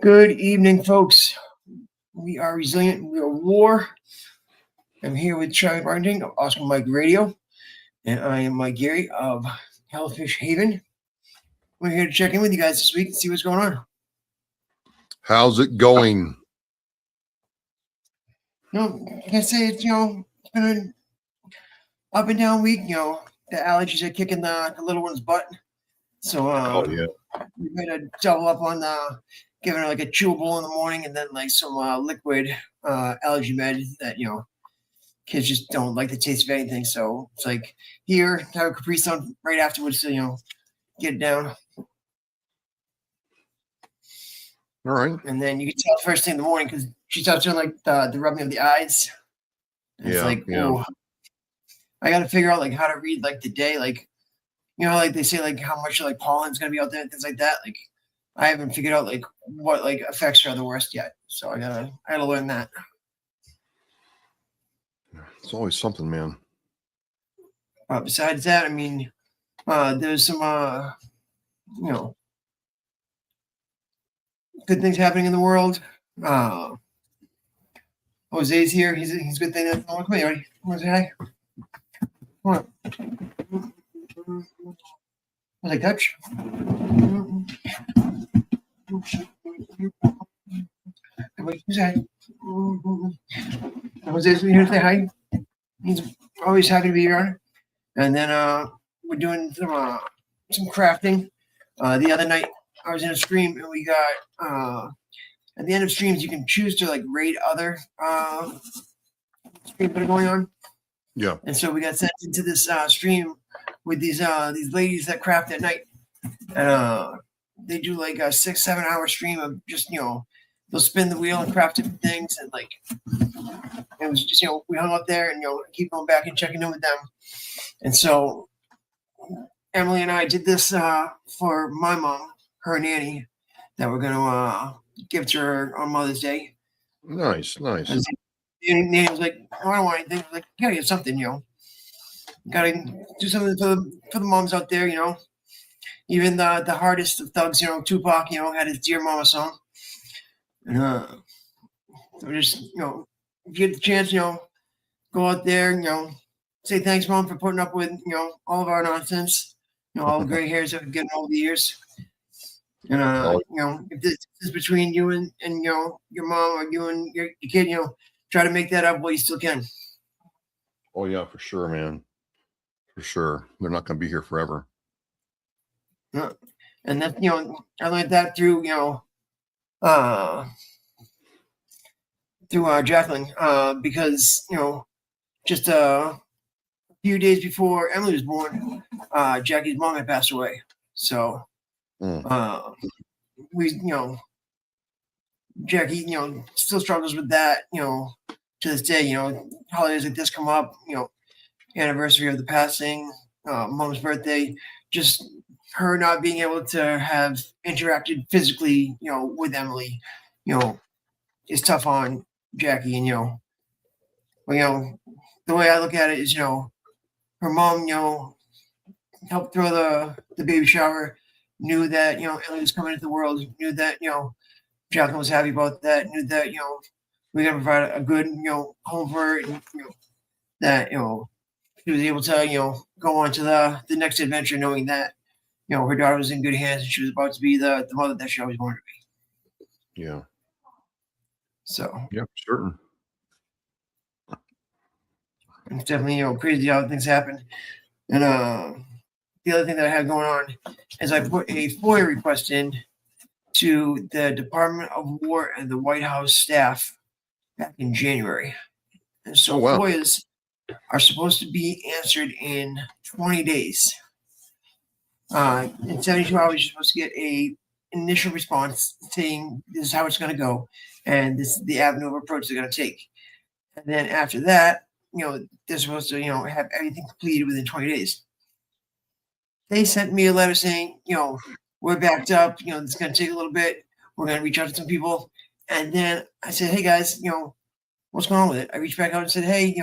Good evening, folks. We are resilient. We are war. I'm here with Charlie Barnting of Oscar Mike Radio, and I am Mike Gary of Hellfish Haven. We're here to check in with you guys this week and see what's going on. How's it going? I can say it's it's been an up and down week. The allergies are kicking the little one's butt, so we made a double up on giving her like a chewable in the morning and then like some liquid allergy med that kids just don't like the taste of anything. So it's like here, have a Capri Sun right afterwards to get it down. All right. And then you can tell first thing in the morning because she starts doing like the rubbing of the eyes. And it's like, oh, I got to figure out like how to read like the day, like like they say like how much like pollen's gonna be out there and things like that. Like I haven't figured out like what like affects her the worst yet. So I gotta learn that. It's always something, man. Besides that, I mean, there's some good things happening in the world. Jose's here. He's a good thing. Come here, buddy. Come on, say hi. Come on. Was I touch? Say hi. Jose's here to say hi. He's always happy to be around. And then we're doing some crafting. The other night I was in a stream and we got at the end of streams you can choose to like rate other streams that are going on. Yeah. And so we got sent into this stream with these ladies that craft at night. And they do like a 6-7 hour stream of just they'll spin the wheel and craft different things, and like it was just we hung up there and keep going back and checking in with them. And so Emily and I did this for my mom, her nanny, that we're gonna give to her on Mother's Day. Nice. And nanny was like, I don't want anything. Like, you gotta get something, gotta do something for the moms out there, Even the hardest of thugs, Tupac, had his Dear Mama song. And so just, if you get the chance, go out there, say thanks, Mom, for putting up with, all of our nonsense, all the gray hairs that we've gotten over the years. And, if this is between you and your mom or you and your kid, try to make that up while you still can. Oh, yeah, for sure, man. For sure. They're not going to be here forever. And that, I learned that through, Jacqueline, because, just a few days before Emily was born, Jackie's mom had passed away. So, we, Jackie, still struggles with that, to this day, holidays like this come up, anniversary of the passing, mom's birthday, just her not being able to have interacted physically, with Emily, is tough on Jackie. And, the way I look at it is, her mom, helped throw the baby shower, knew that, Emily was coming into the world, knew that, Jacqueline was happy about that, knew that, we're going to provide a good, home for her, and, that, she was able to, go on to the next adventure knowing that, her daughter was in good hands and she was about to be the mother that she always wanted to be. Yeah. So. Yeah, certain. It's definitely, crazy how things happen. And the other thing that I had going on is I put a FOIA request in to the Department of War and the White House staff back in January. And so FOIAs are supposed to be answered in 20 days. In 72 hours, you're supposed to get a initial response saying this is how it's going to go, and this is the avenue of approach they're going to take. And then after that, they're supposed to, have everything completed within 20 days. They sent me a letter saying, we're backed up, it's going to take a little bit. We're going to reach out to some people. And then I said, hey guys, what's going on with it? I reached back out and said, hey,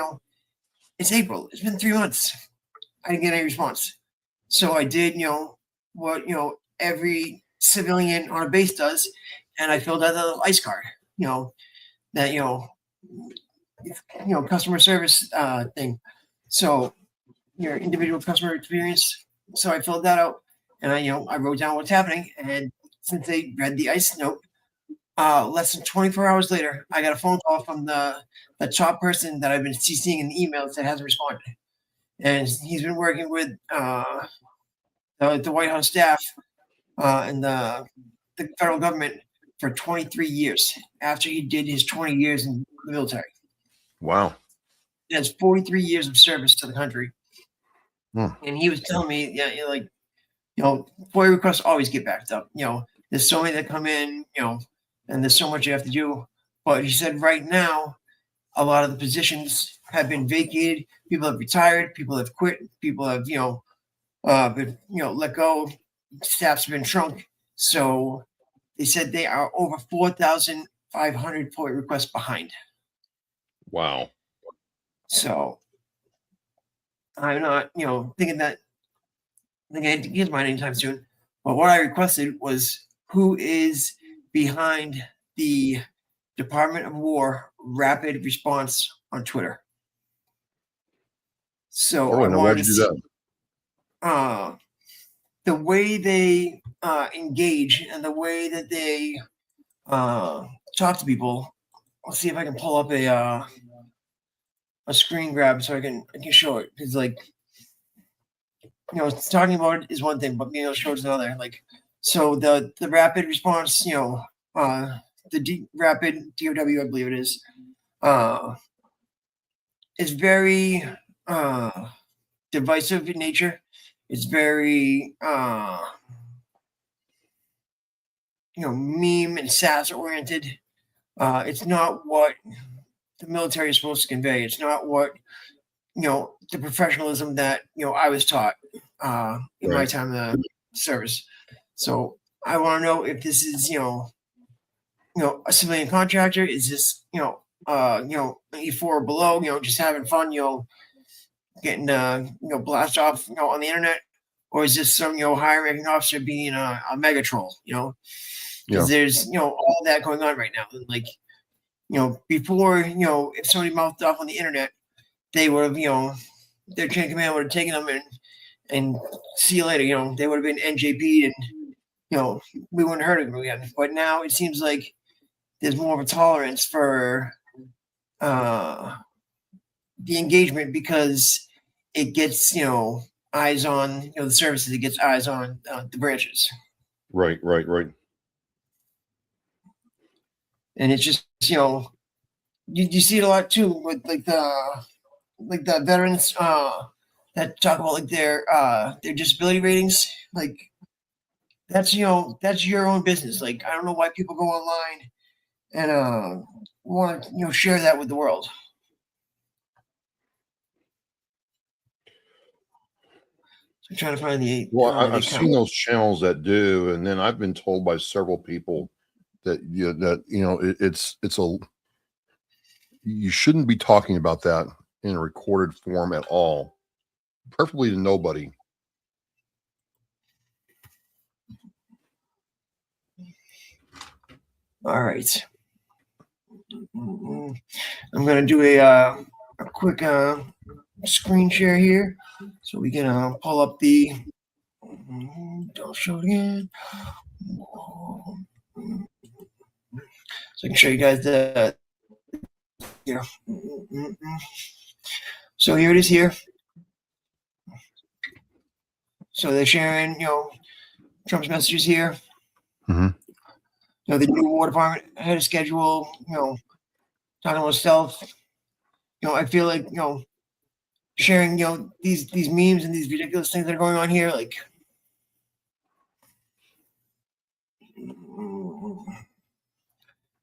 it's April. It's been 3 months. I didn't get any response. So I did, what, every civilian on a base does, and I filled out the ICE card, that, customer service thing. So your individual customer experience. So I filled that out, and I wrote down what's happening. And since they read the ICE note, less than 24 hours later, I got a phone call from the top person that I've been CCing in the emails that hasn't responded. And he's been working with the White House staff and the federal government for 23 years after he did his 20 years in the military. Wow. He has 43 years of service to the country. Hmm. And he was telling me, FOIA requests always get backed up. There's so many that come in, and there's so much you have to do. But he said right now, a lot of the positions have been vacated. People have retired. People have quit. People have, been, let go. Staff's been shrunk. So they said they are over 4,500 FOIA requests behind. Wow. So I'm not, thinking I had to get mine anytime soon. But what I requested was who is behind the Department of War rapid response on Twitter. So Oh, now why'd you do that? The way they engage and the way that they talk to people. I'll see if I can pull up a screen grab so I can show it. Because talking about it is one thing, but being able to show it is another. So the rapid response, the rapid DOW, I believe it is very divisive in nature. It's very meme and sass oriented. It's not what the military is supposed to convey. It's not what the professionalism that I was taught in my time in the service. So I want to know if this is a civilian contractor. Is this E4 or below? Just having fun. Getting blast off on the internet, or is this some higher ranking officer being a mega troll? Because there's all that going on right now. Before if somebody mouthed off on the internet, they would have their chain of command would have taken them and see you later. They would have been NJP'd and we wouldn't have heard of them again. But now it seems like there's more of a tolerance for the engagement because it gets eyes on the services. It gets eyes on the branches. Right. And it's just you see it a lot too with the veterans that talk about their disability ratings. That's your own business. I don't know why people go online and want to share that with the world. So I'm trying to find the I've seen those channels that do, and then I've been told by several people that it's you shouldn't be talking about that in a recorded form at all, preferably to nobody. All right. I'm going to do a quick screen share here so we can pull up the don't show it again, so I can show you guys the so here it is here. So they're sharing Trump's messages here. Mm-hmm. The new War Department had a schedule, talking about stealth. I feel like, sharing, these memes and these ridiculous things that are going on here,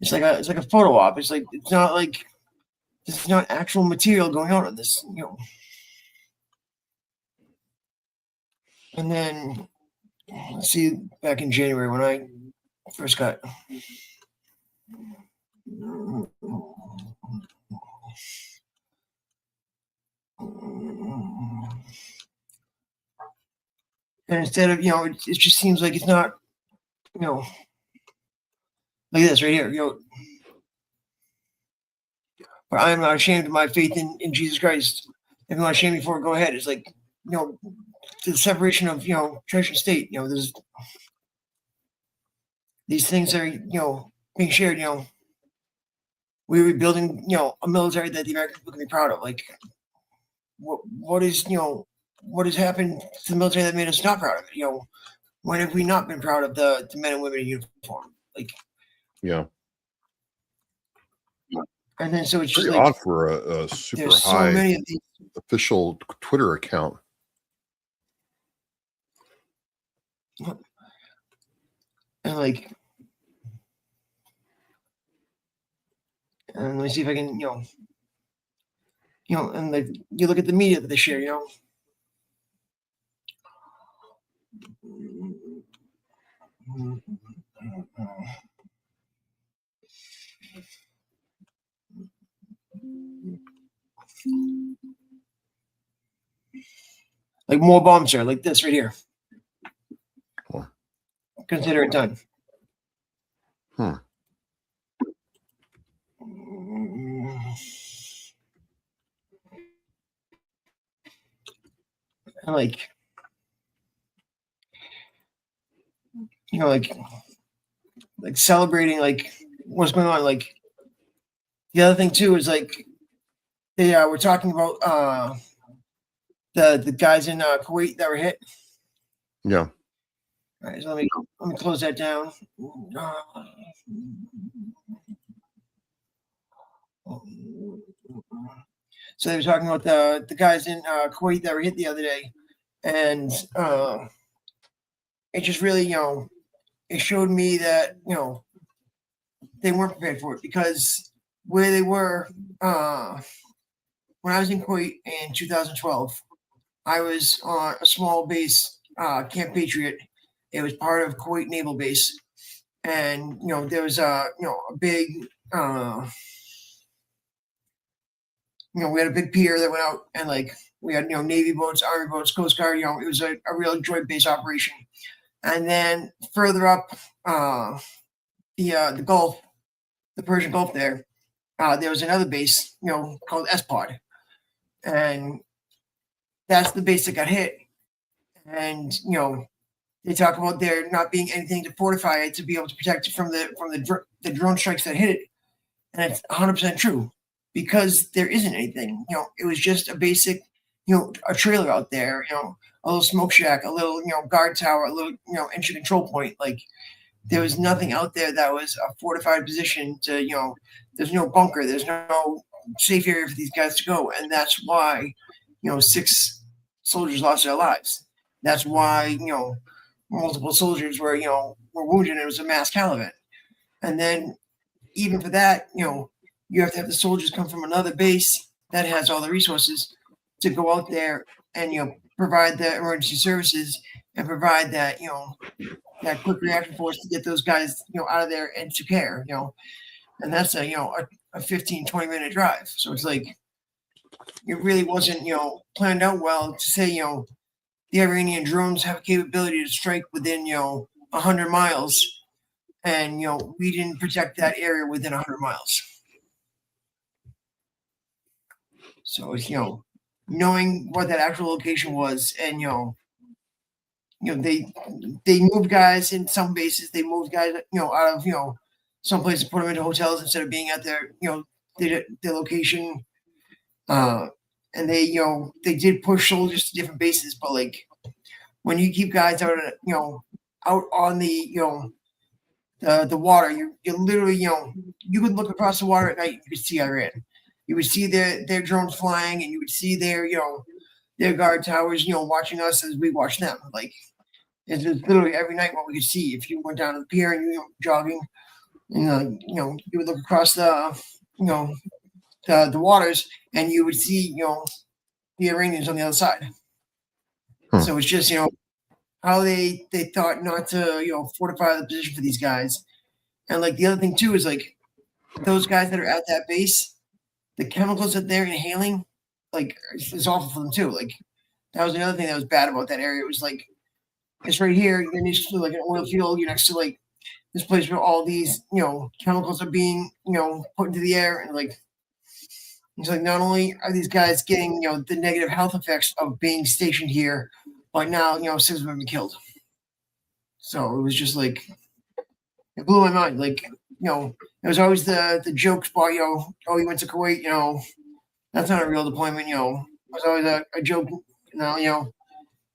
it's like a photo op. It's not actual material going on this, And then let's see, back in January when I first got and instead of it just seems like it's not Look at this right here. But I am not ashamed of my faith in Jesus Christ. If you want to shame me for it, go ahead. It's like, the separation of, church and state. There's these things that are, being shared. We're rebuilding, a military that the American people can be proud of. Like, what has happened to the military that made us not proud of it? When have we not been proud of the men and women in uniform? Like, Yeah. and then so it's just Pretty like odd for a super there's so high many of these. official Twitter account. And like, and let me see if I can, and like you look at the media that they share, like more bombs here, like this right here. Cool. Consider it done. And like, like celebrating like what's going on. Like the other thing too is like they we're talking about the guys in Kuwait that were hit. Yeah. All right, so let me close that down. So they were talking about the guys in Kuwait that were hit the other day, and it just really, it showed me that they weren't prepared for it, because where they were when I was in Kuwait in 2012, I was on a small base, Camp Patriot. It was part of Kuwait Naval Base, and there was a big we had a big pier that went out, and like we had Navy boats, Army boats, Coast Guard. It was a real joint base operation. And then further up the Gulf, the Persian Gulf, there was another base, called S-Pod, and that's the base that got hit. And they talk about there not being anything to fortify it to be able to protect it from the drone strikes that hit it, and it's 100% true, because there isn't anything. It was just a basic, a trailer out there, a little smoke shack, a little guard tower, a little entry control point. Like, there was nothing out there that was a fortified position to there's no bunker, there's no safe area for these guys to go, and that's why 6 soldiers lost their lives. That's why multiple soldiers were wounded, and it was a mass casualty. And then even for that, you have to have the soldiers come from another base that has all the resources to go out there and provide the emergency services and provide that that quick reaction force to get those guys out of there and to care. And that's a 15-20 minute drive. So it's like it really wasn't planned out well to say the Iranian drones have a capability to strike within 100 miles, and we didn't protect that area within 100 miles. So it's knowing what that actual location was, and they moved guys in some bases. They moved guys out of some places, put them into hotels instead of being at their their location. And they did push soldiers to different bases, but like when you keep guys out out on the the water, you literally you could look across the water at night, you could see Iran. You would see their drones flying, and you would see their their guard towers watching us as we watch them. Like, it's literally every night what we could see. If you went down to the pier and jogging, and you would look across the the waters, and you would see the Iranians on the other side. So it's just how they thought not to fortify the position for these guys. And like the other thing too is like those guys that are at that base, the chemicals that they're inhaling, like it's awful for them too. Like that was another thing that was bad about that area. It was like it's right here, you're next to like an oil field, you're next to like this place where all these, chemicals are being, put into the air. And like, he's like, not only are these guys getting, the negative health effects of being stationed here, but now, 6 of them have been killed. So it was just like, it blew my mind. Like, there was always the jokes about, oh, he went to Kuwait, that's not a real deployment, it was always a joke,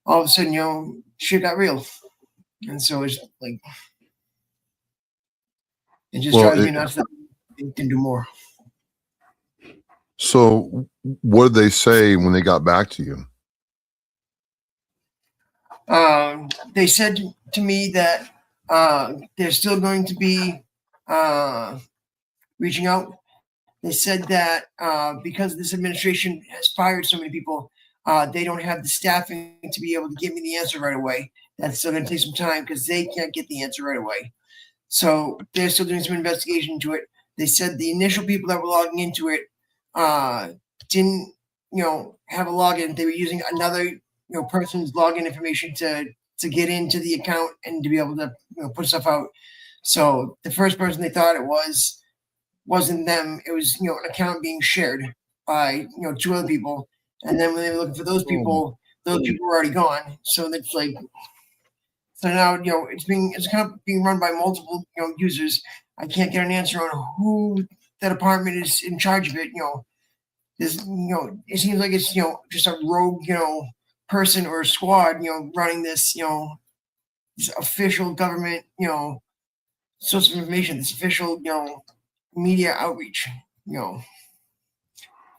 all of a sudden, shit got real. And so it's like, it just drives me nuts that they can do more. So what did they say when they got back to you? They said to me that they're still going to be reaching out. They said that because this administration has fired so many people, they don't have the staffing to be able to give me the answer right away. That's still going to take some time because they can't get the answer right away. So they're still doing some investigation into it. They said the initial people that were logging into it didn't, have a login. They were using another, person's login information to get into the account and to be able to, put stuff out. So the first person they thought it wasn't them. It was, an account being shared by, 2 other people. And then when they were looking for those people were already gone. So that's like, so now, it's kind of being run by multiple, users. I can't get an answer on who that department is in charge of it. There's, it seems like it's, just a rogue, person or squad, running this, this official government, source of information, this official, media outreach,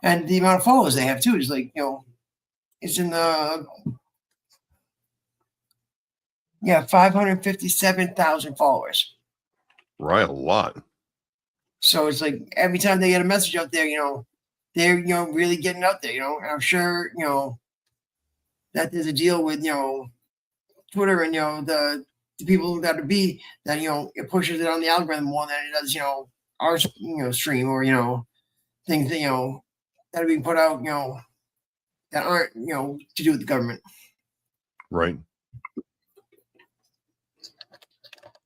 and the amount of followers they have too is like, it's in the 557,000 followers. Right, a lot. So it's like every time they get a message out there, they're really getting out there, and I'm sure that there's a deal with Twitter and the people that would be that it pushes it on the algorithm more than it does our stream or things that that are being put out that aren't to do with the government. Right.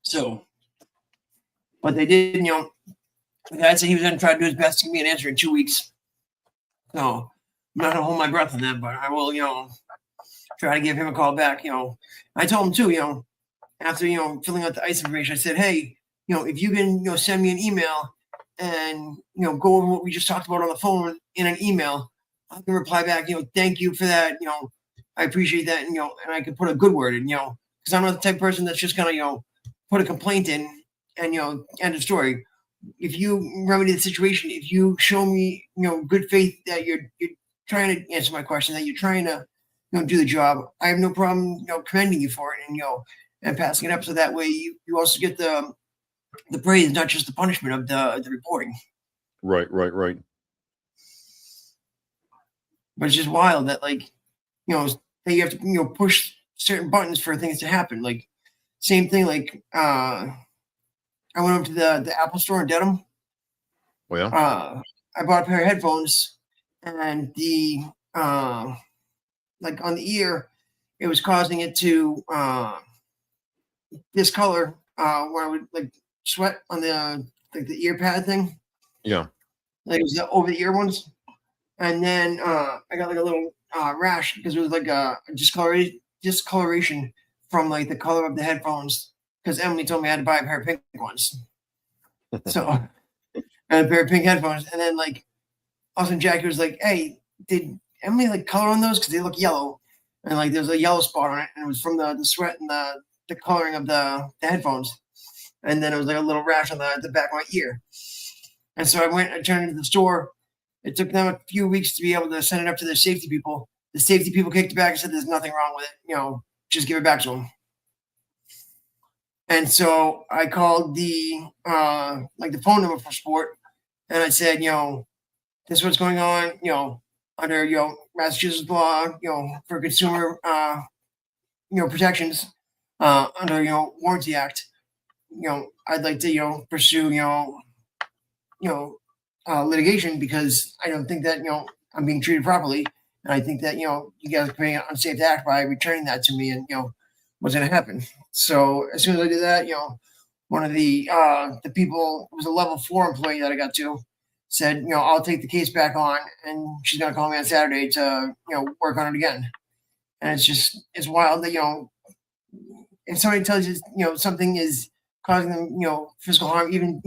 So, but they did the guy said he was going to try to do his best to give me an answer in 2 weeks. So I'm not gonna hold my breath on that, but I will try to give him a call back. I told him too, after filling out the ICE information, I said, hey, if you can send me an email and go over what we just talked about on the phone in an email, I can reply back, thank you for that, I appreciate that, and I can put a good word in, because I'm not the type of person that's just gonna put a complaint in and end of story. If you remedy the situation, if you show me good faith that you're trying to answer my question, that you're trying to do the job, I have no problem commending you for it and passing it up, so that way you also get the praise, not just the punishment of the reporting. Right. But it's just wild that that you have to push certain buttons for things to happen. Like same thing, like I went up to the Apple store in Dedham. Oh, yeah. I bought a pair of headphones, and the like on the ear, it was causing it to discolor where I would like sweat on the the ear pad thing. Yeah. Like it was the over the ear ones. And then I got like a little rash because it was like a discoloration from like the color of the headphones. Because Emily told me I had to buy a pair of pink ones. So I had a pair of pink headphones. And then like all of a sudden Jackie was like, hey, did Emily like color on those? Because they look yellow. And like there's a yellow spot on it. And it was from the sweat and the coloring of the headphones. And then it was like a little rash on the back of my ear. And so I turned into the store. It took them a few weeks to be able to send it up to their safety people. The safety people kicked it back and said there's nothing wrong with it. Just give it back to them. And so I called the like the phone number for sport, and I said, this is what's going on, under Massachusetts law, for consumer protections, under Warranty Act. I'd like to pursue litigation because I don't think that I'm being treated properly, and I think that you guys are committing an unsafe act by returning that to me, and what's going to happen. So as soon as I did that, one of the people, it was a level 4 employee that I got to, said, I'll take the case back on, and she's gonna call me on Saturday to, work on it again. And it's wild that, if somebody tells you, something is causing them, physical harm, even,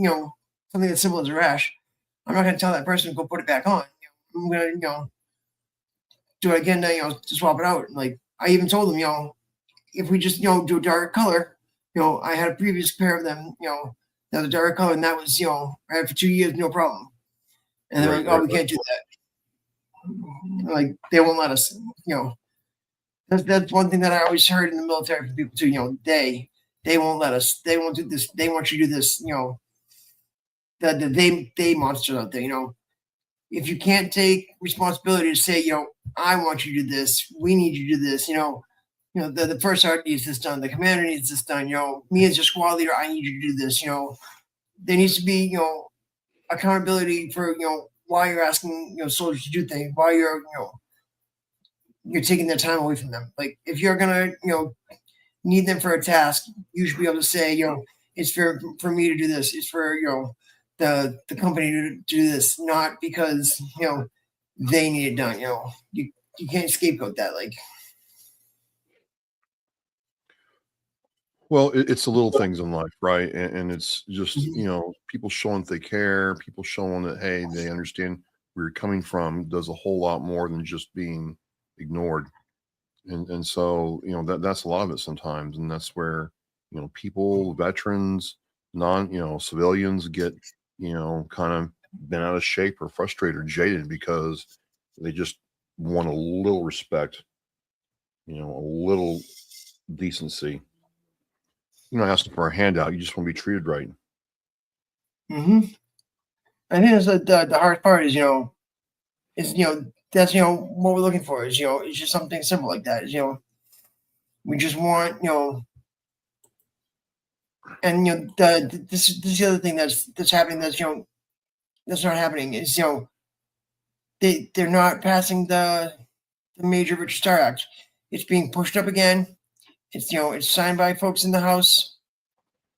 something as simple as a rash, I'm not gonna tell that person to go put it back on. I'm gonna, do it again to, to swap it out. Like, I even told them, if we just, do a dark color, I had a previous pair of them, that was a dark color, and that was, I had for 2 years, no problem. And they're like, oh, we can't do that. Like, they won't let us, that's one thing that I always heard in the military from people too, they won't let us, they won't do this, they want you to do this, they monsters out there, if you can't take responsibility to say, I want you to do this, we need you to do this, the first sergeant needs this done, the commander needs this done, me as your squad leader, I need you to do this, there needs to be, accountability for, why you're asking, soldiers to do things, why you're taking their time away from them. Like, if you're gonna, need them for a task, you should be able to say, it's for me to do this, it's for, the company to do this, not because, they need it done, you can't scapegoat that, like. Well, it's the little things in life, right? And it's just, people showing that they care, people showing that, hey, they understand where you're coming from does a whole lot more than just being ignored. And so, that's a lot of it sometimes. And that's where, people, veterans, civilians get, kind of bent out of shape or frustrated or jaded because they just want a little respect, a little decency. You're not asking for a handout. You just want to be treated right. Mm-hmm. I think that's the hard part is, that's, what we're looking for is, it's just something simple like that is, we just want, and, this is the other thing that's happening that's, that's not happening is, they're not passing the Major Richard Starr Act. It's being pushed up again. It's, it's signed by folks in the House.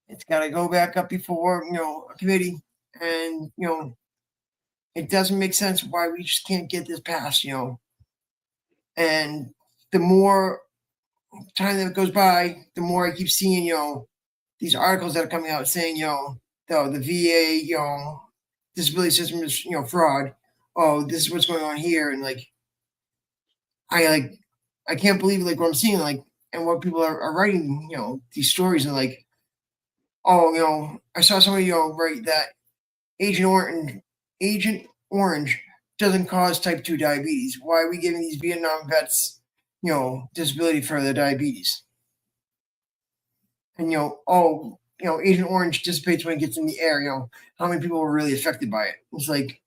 It's got to go back up before, a committee. And, it doesn't make sense why we just can't get this passed, And the more time that goes by, the more I keep seeing, these articles that are coming out saying, the VA, disability system is, fraud. Oh, this is what's going on here. And I can't believe what I'm seeing, and what people are writing, these stories and oh, I saw somebody, write that Agent Orange doesn't cause type 2 diabetes. Why are we giving these Vietnam vets, disability for their diabetes? And, Agent Orange dissipates when it gets in the air, how many people were really affected by it? It's like,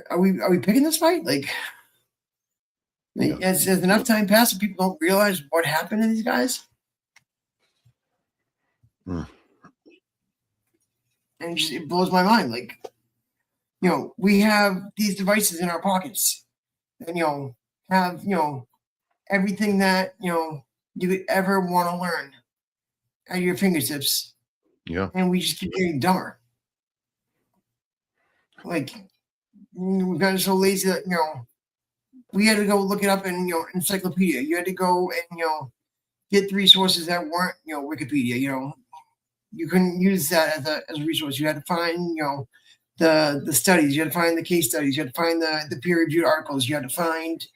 are we picking this fight? Has enough time passed and people don't realize what happened to these guys? And it blows my mind. We have these devices in our pockets and, have, everything that, you could ever want to learn at your fingertips. Yeah. And we just keep getting dumber. We've gotten so lazy that, we had to go look it up in, encyclopedia. You had to go and, get 3 sources that weren't, Wikipedia, you couldn't use that as a resource. You had to find, the studies, you had to find the case studies, you had to find the peer-reviewed articles, you had to find,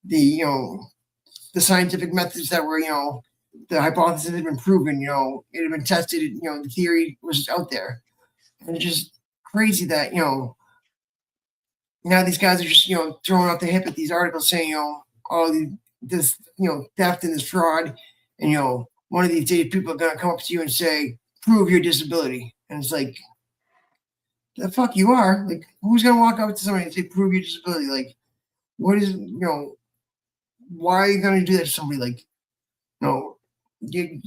the scientific methods that were, the hypothesis had been proven, it had been tested, the theory was out there. And it's just crazy that, now these guys are just, throwing out the hip at these articles saying, this, theft and this fraud. And, one of these days people are going to come up to you and say, prove your disability. And it's like, the fuck you are? Who's going to walk up to somebody and say, prove your disability? What is, why are you going to do that to somebody? You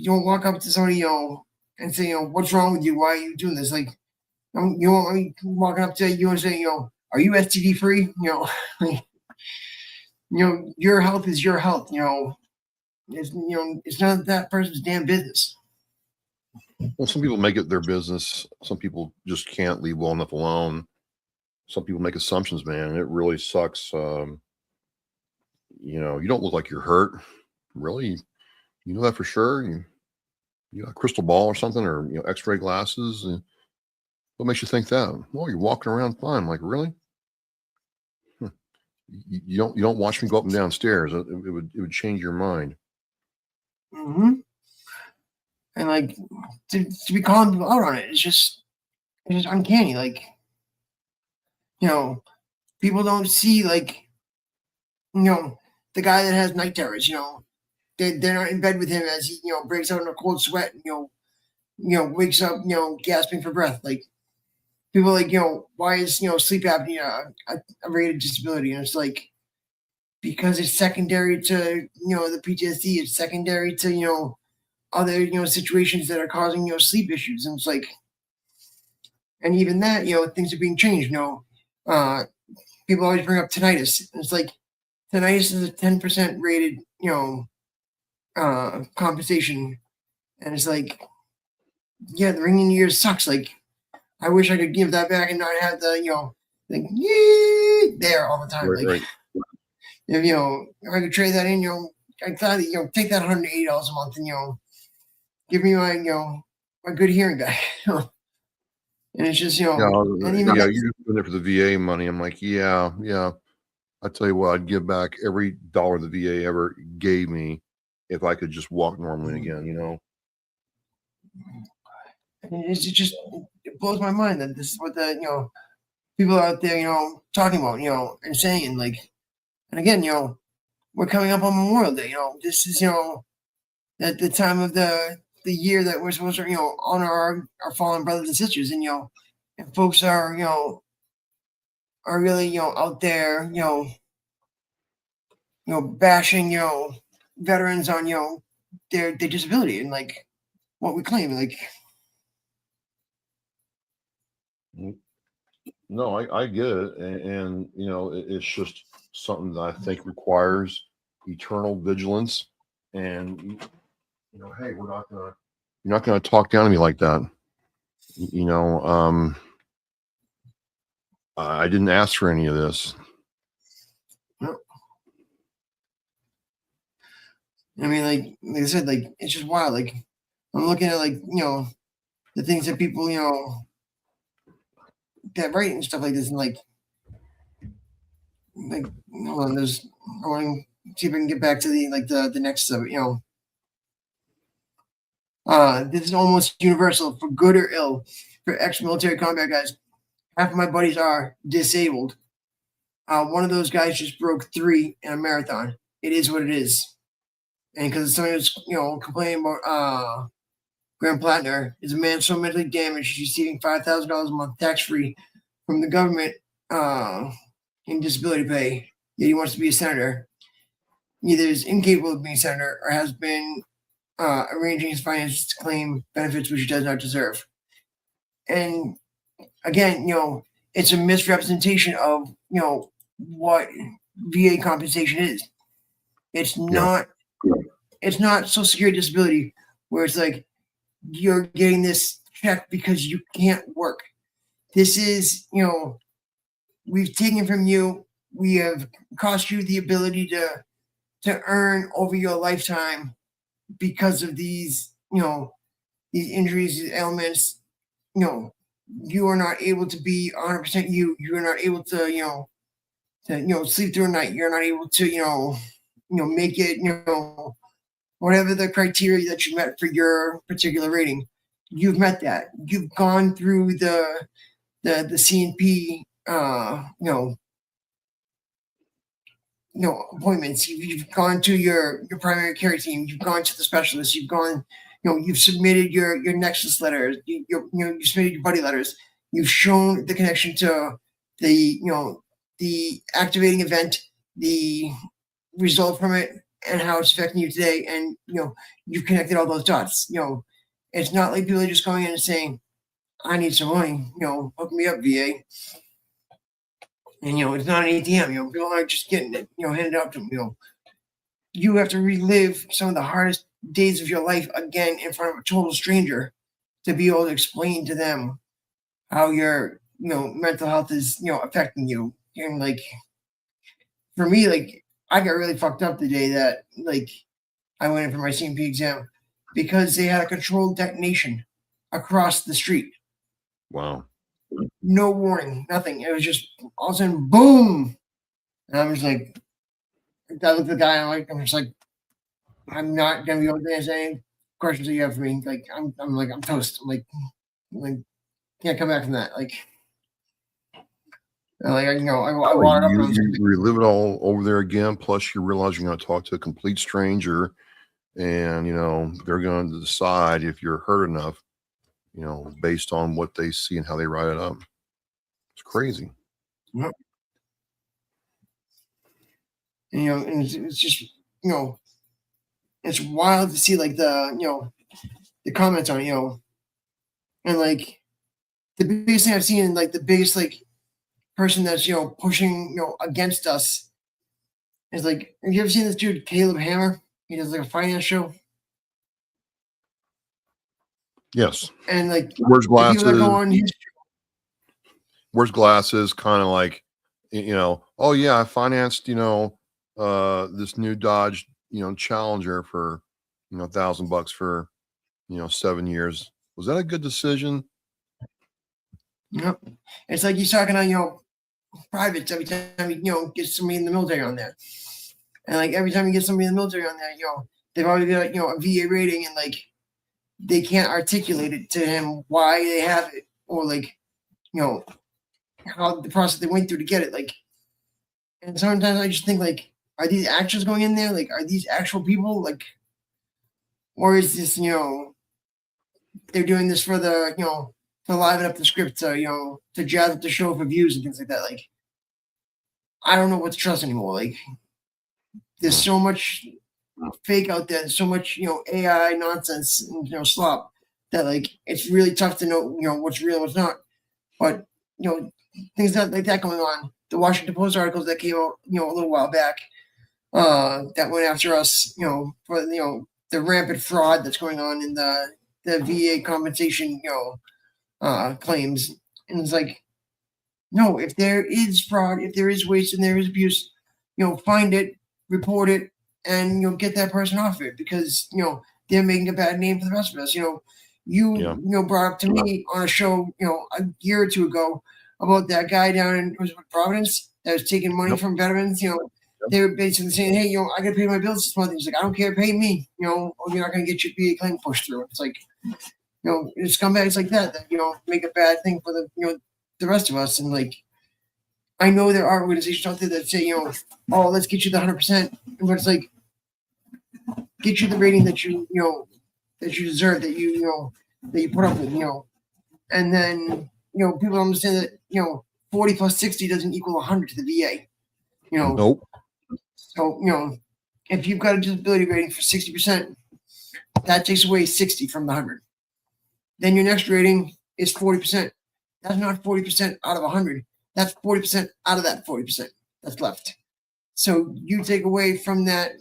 don't walk up to somebody, and say, what's wrong with you? Why are you doing this? You want me walking up to you and saying, are you STD free? Your health is your health. It's, it's not that person's damn business. Well, some people make it their business. Some people just can't leave well enough alone. Some people make assumptions, man. And it really sucks. You don't look like you're hurt. Really? You know that for sure? You got a crystal ball or something, or X-ray glasses. And what makes you think that? Well, you're walking around fine. I'm like, really? Hmm. You don't watch me go up and down stairs. It would change your mind. Mm-hmm. And like to be calling people out on it, it's just uncanny. Like, people don't see like, the guy that has night terrors. They're not in bed with him as he breaks out in a cold sweat. Wakes up gasping for breath. Like, people like why is sleep apnea a rated disability? And it's like, because it's secondary to the PTSD. It's secondary to other situations that are causing sleep issues. And it's like, and even that things are being changed. Uh, People always bring up tinnitus. And it's like, tinnitus is a 10% rated compensation, and it's like, yeah, the ringing in your ears sucks. Like, I wish I could give that back and not have the like yee there all the time. Right, Like, right. if I could trade that in, I thought take that $180 a month and give me my my good hearing back. And it's just Yeah, and even yeah. You're just doing it for the VA money. I'm like, yeah, yeah. I tell you what, I'd give back every dollar the VA ever gave me if I could just walk normally again. it just it blows my mind that this is what the people out there talking about and saying, and like, and again we're coming up on Memorial Day. This is at the time of the year that we're supposed to honor our fallen brothers and sisters, and and folks are really out there bashing veterans on their disability and like what we claim. Like, No, I get it, and it's just something that I think requires eternal vigilance. And hey, you're not gonna talk down to me like that. You know, I didn't ask for any of this. I mean, like I said, like, it's just wild. Like, I'm looking at like the things that people that write and stuff like this, and like hold on, I want to see if I can get back to the next of it. This is almost universal for good or ill for ex-military combat guys. Half of my buddies are disabled. One of those guys just broke 3 in a marathon. It is what it is. And because somebody was complaining about Graham Plattner is a man so mentally damaged he's receiving $5,000 a month tax free from the government in disability pay. Yet he wants to be a senator. Either is incapable of being a senator or has been arranging his finances to claim benefits which he does not deserve. And again, it's a misrepresentation of what VA compensation is. It's not. It's not Social Security disability where it's like you're getting this check because you can't work. This is, we've taken from you. We have cost you the ability to earn over your lifetime because of these, these injuries, these ailments. You are not able to be 100% you. You are not able to, sleep through a night. You're not able to, make it, whatever the criteria that you met for your particular rating. You've met that. You've gone through the CNP, appointments. You've gone to your primary care team. You've gone to the specialist. You've gone, you've submitted your nexus letters. You submitted your buddy letters. You've shown the connection to the the activating event, the result from it, and how it's affecting you today. And you've connected all those dots. It's not like people are just going in and saying, I need some money, hook me up, VA. And it's not an ATM, people aren't just getting it, handed out to them. You have to relive some of the hardest days of your life again in front of a total stranger to be able to explain to them how your mental health is affecting you. And like for me, like I got really fucked up the day that like I went in for my CMP exam because they had a controlled detonation across the street. Wow. No warning, nothing. It was just all of a sudden, boom. And I was like, I looked at the guy, and I'm just like, I'm not gonna be able to answer any questions that you have for me. Like, I'm toast. I'm like, can't come back from that. Like, I watered up. And I was You relive it all over there again. Plus, you realize you're going to talk to a complete stranger, and they're going to decide if you're hurt enough, based on what they see and how they write it up. It's crazy. Yep. And, and it's just it's wild to see like the comments on it, and like the biggest thing I've seen, like the biggest like person that's pushing against us is like, have you ever seen this dude Caleb Hammer? He does like a finance show. Yes. And like wears glasses. People that go on his wears glasses, kind of like, oh yeah, I financed, this new Dodge, Challenger for, $1,000 for, 7 years. Was that a good decision? Yep. It's like he's talking on, privates every time he, gets somebody in the military on there. And like every time you get somebody in the military on there, they've already got, a VA rating, and like they can't articulate it to him why they have it, or like, how the process they went through to get it. Like, and sometimes I just think like, are these actors going in there? Like, are these actual people? Like, or is this, they're doing this for the, to liven up the script, to jazz up the show for views and things like that. Like, I don't know what to trust anymore. Like, there's so much fake out there. There's so much, AI nonsense and, slop that like, it's really tough to know, what's real and what's not. But, things like that going on. The Washington Post articles that came out, a little while back, that went after us, for, the rampant fraud that's going on in the VA compensation, claims. And it's like, no, if there is fraud, if there is waste and there is abuse, find it, report it, and get that person off it, because they're making a bad name for the rest of us. You brought up to me on a show a year or two ago about that guy down in Providence that was taking money from veterans. They were basically saying, hey, I got to pay my bills this month. He's like, I don't care, pay me. Or you're not going to get your VA claim pushed through. It's like, it's scumbags like that make a bad thing for the rest of us. And like, I know there are organizations out there that say, oh, let's get you the 100%, but it's like, get you the rating that you deserve, that that you put up with, and then people don't understand that 40 plus 60 doesn't equal 100 to the VA. Nope. So if you've got a disability rating for 60%, that takes away 60 from the 100. Then your next rating is 40%. That's not 40% out of 100. That's 40% out of that 40% that's left. So you take away from that,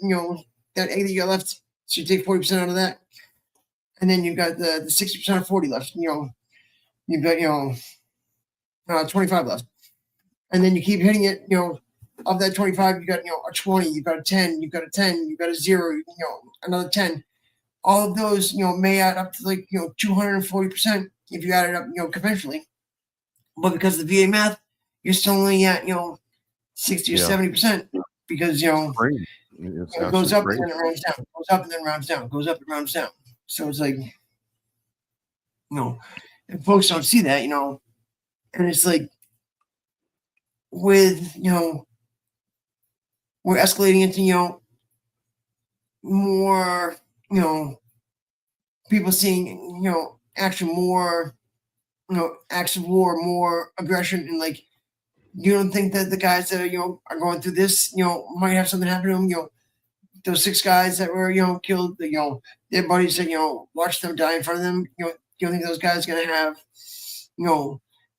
that 80 you got left. So you take 40% out of that, and then you've got the 60% of 40 left. You've got 25 left, and then you keep hitting it. Of that 25, you got a 20, you got a 10, you got a 10, you got a 0, another 10. All of those may add up to like 240% if you add it up conventionally, but because of the VA math, you're still only at 60 or 70%, because it goes up and then it rounds down, goes up and then rounds down, goes up and rounds down. So it's like, and folks don't see that, and it's like with we're escalating into more people seeing action, more acts of war, more aggression, and like, you don't think that the guys that are going through this might have something happen to them? Those 6 guys that were killed, their buddies that watched them die in front of them. You don't think those guys are gonna have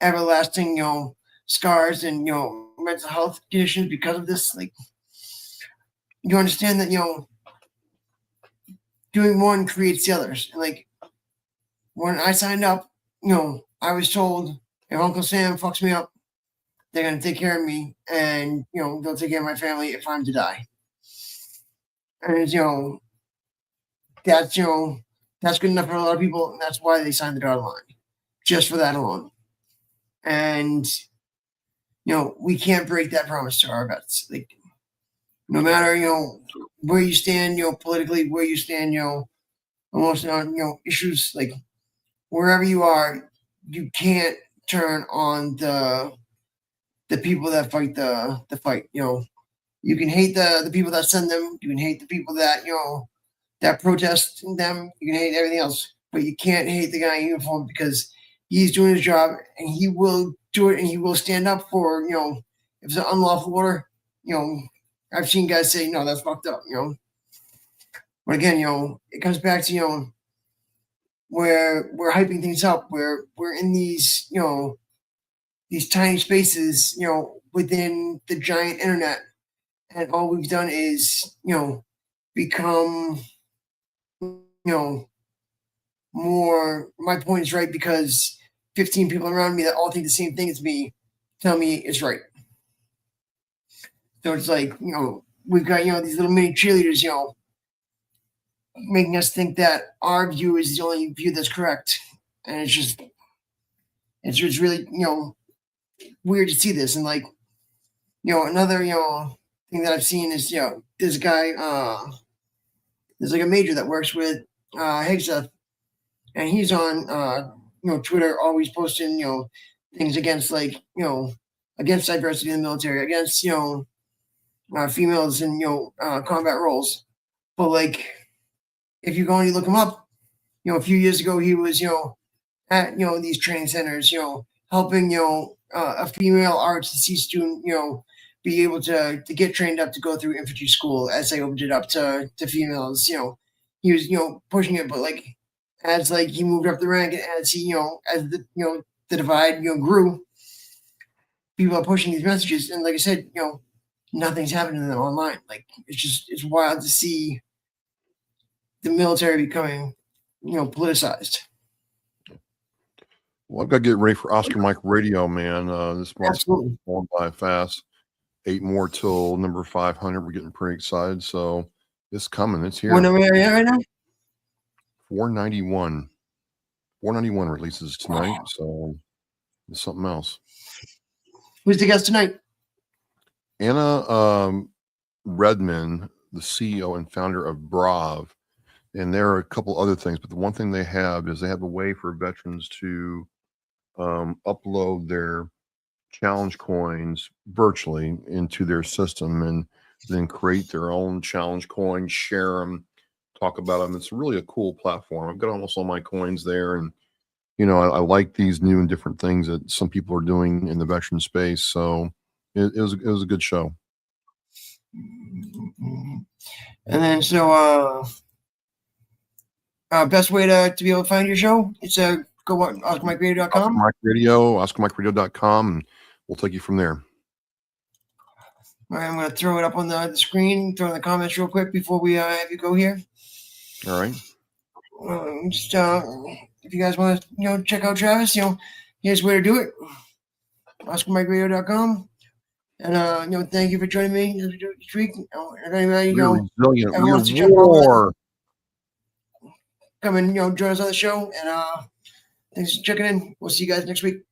everlasting scars and mental health conditions because of this? Like, you understand that doing one creates the others, and like, when I signed up, I was told if Uncle Sam fucks me up, they're gonna take care of me, and they'll take care of my family if I'm to die. And it's, that's that's good enough for a lot of people, and that's why they signed the dotted line, just for that alone. And we can't break that promise to our vets. Like, no matter where you stand, politically, where you stand, almost on issues, like wherever you are, you can't turn on the people that fight the fight. You can hate the people that send them. You can hate the people that that protest them. You can hate everything else, but you can't hate the guy in uniform, because he's doing his job, and he will do it, and he will stand up for if it's an unlawful order. I've seen guys say, no, that's fucked up. But again, it comes back to where we're hyping things up, where we're in these these tiny spaces within the giant internet, and all we've done is become more. My point is right, because 15 people around me that all think the same thing as me tell me it's right. So it's like we've got these little mini cheerleaders making us think that our view is the only view that's correct, and it's just really weird to see this. And like another thing that I've seen is this guy there's like a major that works with Hegseth, and he's on Twitter, always posting things against against diversity in the military, against females in combat roles. But like, if you go and you look him up, a few years ago he was at these training centers helping a female ROTC student be able to get trained up to go through infantry school, as they opened it up to females. He was pushing it, but like as like he moved up the rank, and as he as the the divide grew, people are pushing these messages, and like I said, nothing's happening to them online. Like, it's wild to see the military becoming politicized. Well, I've got to get ready for Oscar Mike Radio, man. This month's Absolutely. going by fast. 8 more till number 500. We're getting pretty excited. So it's coming. It's here. What number are you at right now? 491. 491 releases tonight. Wow. So it's something else. Who's the guest tonight? Anna Redman, the CEO and founder of Brav. And there are a couple other things, but the one thing they have is they have a way for veterans to upload their challenge coins virtually into their system, and then create their own challenge coins, share them, talk about them. It's really a cool platform. I've got almost all my coins there, and I like these new and different things that some people are doing in the veteran space. So it was a good show. And then best way to be able to find your show, it's go on OscarMikeRadio.com. OscarMikeRadio.com, and we'll take you from there. All right, I'm going to throw it up on the screen, throw in the comments real quick before we have you go here. All right. Just if you guys want to check out Travis, here's where to do it. OscarMikeRadio.com. And thank you for joining me this week. If anybody Resilient. ever wants to jump over, come and join us on the show. And thanks for checking in. We'll see you guys next week.